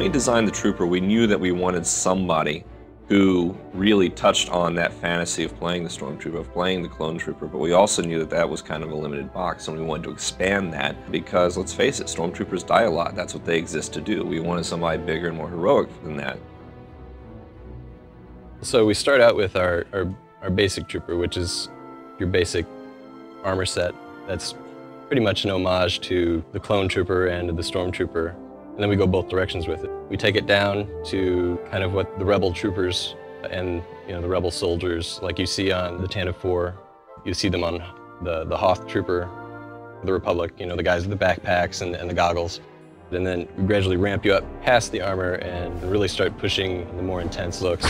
we designed the Trooper, we knew that we wanted somebody who really touched on that fantasy of playing the Stormtrooper, of playing the Clone Trooper, but we also knew that that was kind of a limited box, and we wanted to expand that because, let's face it, Stormtroopers die a lot. That's what they exist to do. We wanted somebody bigger and more heroic than that. So we start out with our basic Trooper, which is your basic armor set. That's pretty much an homage to the Clone Trooper and to the Stormtrooper. And then we go both directions with it. We take it down to kind of what the Rebel troopers and the Rebel soldiers, like you see on the Tantive 4, you see them on the Hoth Trooper, the Republic, the guys with the backpacks and the goggles. And then we gradually ramp you up past the armor and really start pushing the more intense looks.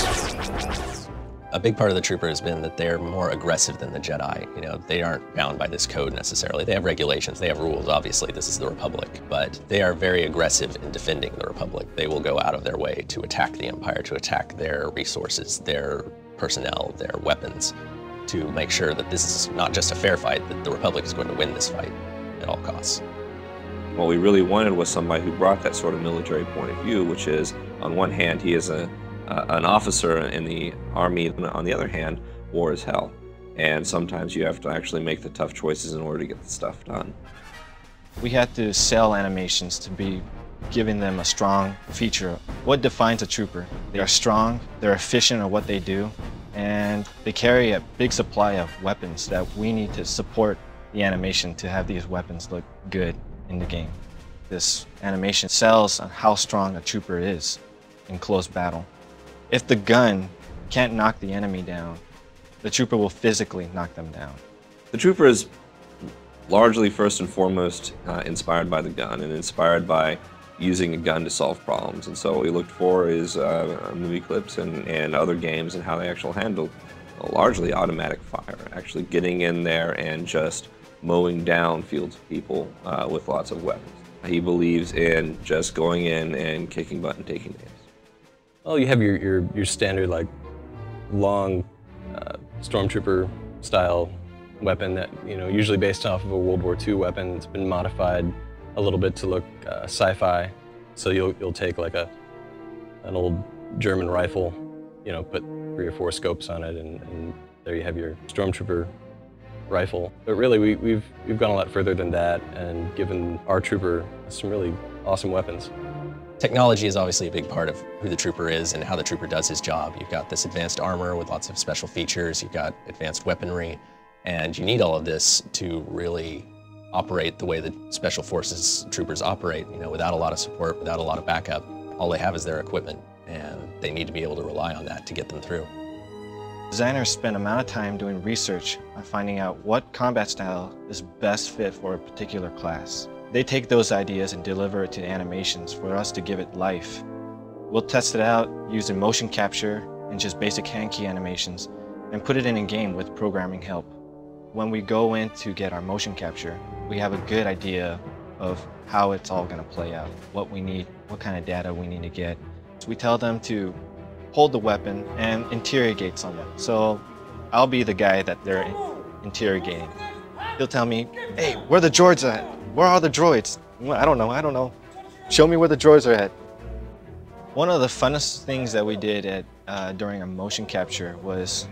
A big part of the Trooper has been that they're more aggressive than the Jedi. They aren't bound by this code necessarily. They have regulations, they have rules, obviously, this is the Republic, but they are very aggressive in defending the Republic. They will go out of their way to attack the Empire, to attack their resources, their personnel, their weapons, to make sure that this is not just a fair fight, that the Republic is going to win this fight at all costs. What we really wanted was somebody who brought that sort of military point of view, which is, on one hand, he is an officer in the Army, and on the other hand, war is hell. And sometimes you have to actually make the tough choices in order to get the stuff done. We had to sell animations to be giving them a strong feature. What defines a trooper? They are strong, they're efficient at what they do, and they carry a big supply of weapons that we need to support the animation to have these weapons look good in the game. This animation sells on how strong a trooper is in close battle. If the gun can't knock the enemy down, the trooper will physically knock them down. The Trooper is largely, first and foremost, inspired by the gun and inspired by using a gun to solve problems. And so what we looked for is movie clips and other games and how they actually handle largely automatic fire, actually getting in there and just mowing down fields of people with lots of weapons. He believes in just going in and kicking butt and taking names. Well, you have your standard, like, long Stormtrooper style weapon that, usually based off of a World War II weapon. It's been modified a little bit to look sci-fi. So you'll take like an old German rifle, put 3 or 4 scopes on it, and there you have your Stormtrooper rifle. But really, we've gone a lot further than that and given our Trooper some really awesome weapons. Technology is obviously a big part of who the Trooper is and how the Trooper does his job. You've got this advanced armor with lots of special features, you've got advanced weaponry, and you need all of this to really operate the way that Special Forces troopers operate. Without a lot of support, without a lot of backup, all they have is their equipment, and they need to be able to rely on that to get them through. Designers spend a amount of time doing research on finding out what combat style is best fit for a particular class. They take those ideas and deliver it to animations for us to give it life. We'll test it out using motion capture and just basic hand key animations and put it in game with programming help. When we go in to get our motion capture, we have a good idea of how it's all going to play out, what we need, what kind of data we need to get. So we tell them to hold the weapon and interrogate someone. So I'll be the guy that they're interrogating. He'll tell me, hey, where are the droids at? Where are the droids? Well, I don't know. Show me where the droids are at. One of the funnest things that we did during a motion capture was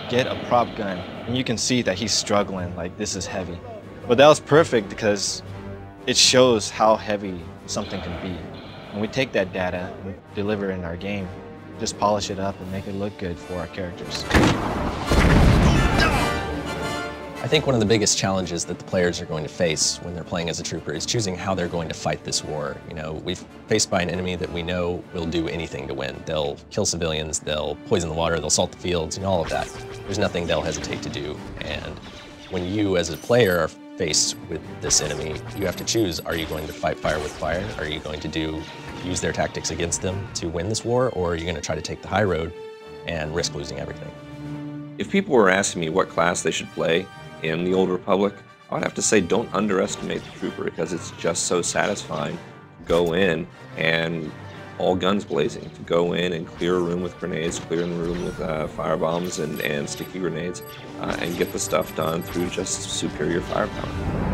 get a prop gun. And you can see that he's struggling, like this is heavy. But that was perfect because it shows how heavy something can be. And we take that data and deliver it in our game, just polish it up and make it look good for our characters. I think one of the biggest challenges that the players are going to face when they're playing as a Trooper is choosing how they're going to fight this war. We've faced by an enemy that we know will do anything to win. They'll kill civilians, they'll poison the water, they'll salt the fields, all of that. There's nothing they'll hesitate to do. And when you, as a player, are faced with this enemy, you have to choose, are you going to fight fire with fire? Are you going to use their tactics against them to win this war? Or are you going to try to take the high road and risk losing everything? If people were asking me what class they should play in the Old Republic, I would have to say don't underestimate the Trooper, because it's just so satisfying to go in and all guns blazing, to go in and clear a room with grenades, clear a room with fire bombs and sticky grenades, and get the stuff done through just superior firepower.